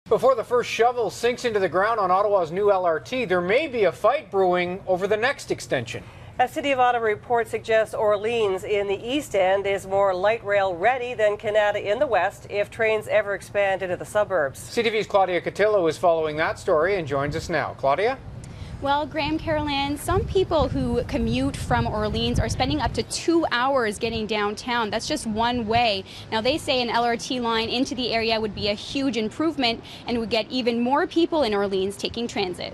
Before the first shovel sinks into the ground on Ottawa's new LRT, there may be a fight brewing over the next extension. A City of Ottawa report suggests Orléans in the East End is more light rail ready than Canada in the West if trains ever expand into the suburbs. CTV's Claudia Cotillo is following that story and joins us now. Claudia? Well, Graham, Caroline, some people who commute from Orléans are spending up to 2 hours getting downtown. That's just one way. Now, they say an LRT line into the area would be a huge improvement and would get even more people in Orléans taking transit.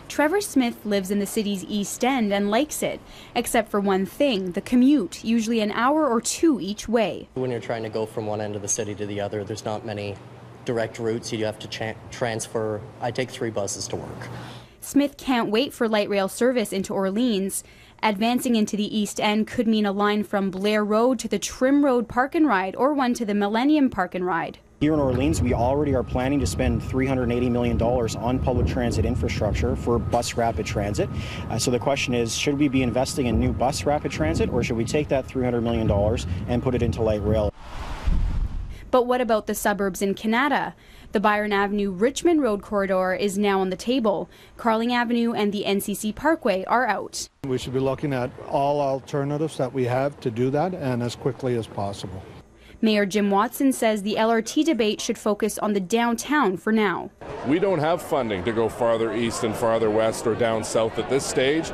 Trevor Smith lives in the city's East End and likes it, except for one thing, the commute, usually an hour or two each way. When you're trying to go from one end of the city to the other, there's not many direct routes. You have to transfer. I take 3 buses to work. Smith can't wait for light rail service into Orléans. Advancing into the East End could mean a line from Blair Road to the Trim Road Park and Ride or one to the Millennium Park and Ride. Here in Orléans, we already are planning to spend $380 million on public transit infrastructure for bus rapid transit. So the question is, should we be investing in new bus rapid transit, or should we take that $300 million and put it into light rail? But what about the suburbs in Canada? The Byron Avenue-Richmond Road corridor is now on the table. Carling Avenue and the NCC Parkway are out. We should be looking at all alternatives that we have to do that, and as quickly as possible. Mayor Jim Watson says the LRT debate should focus on the downtown for now. We don't have funding to go farther east and farther west or down south at this stage.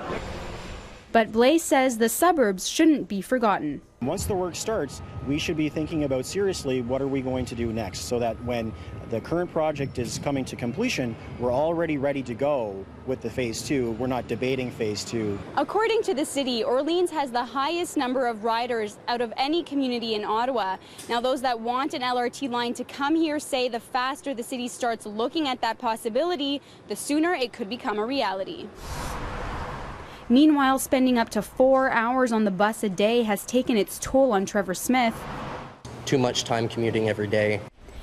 But Blaise says the suburbs shouldn't be forgotten. Once the work starts, we should be thinking about seriously what are we going to do next, so that when the current project is coming to completion, we're already ready to go with the phase 2. We're not debating phase 2. According to the city, Orléans has the highest number of riders out of any community in Ottawa. Now, those that want an LRT line to come here say the faster the city starts looking at that possibility, the sooner it could become a reality. Meanwhile, spending up to 4 hours on the bus a day has taken its toll on Trevor Smith. Too much time commuting every day.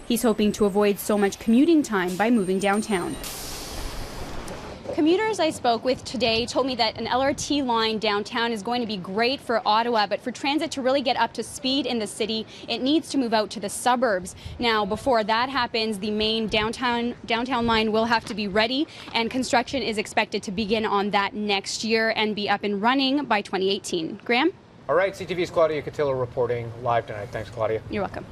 He's hoping to avoid so much commuting time by moving downtown. Commuters I spoke with today told me that an LRT line downtown is going to be great for Ottawa, but for transit to really get up to speed in the city, it needs to move out to the suburbs. Now, before that happens, the main downtown line will have to be ready, and construction is expected to begin on that next year and be up and running by 2018. Graham? All right, CTV's Claudia Cotillo reporting live tonight. Thanks, Claudia. You're welcome.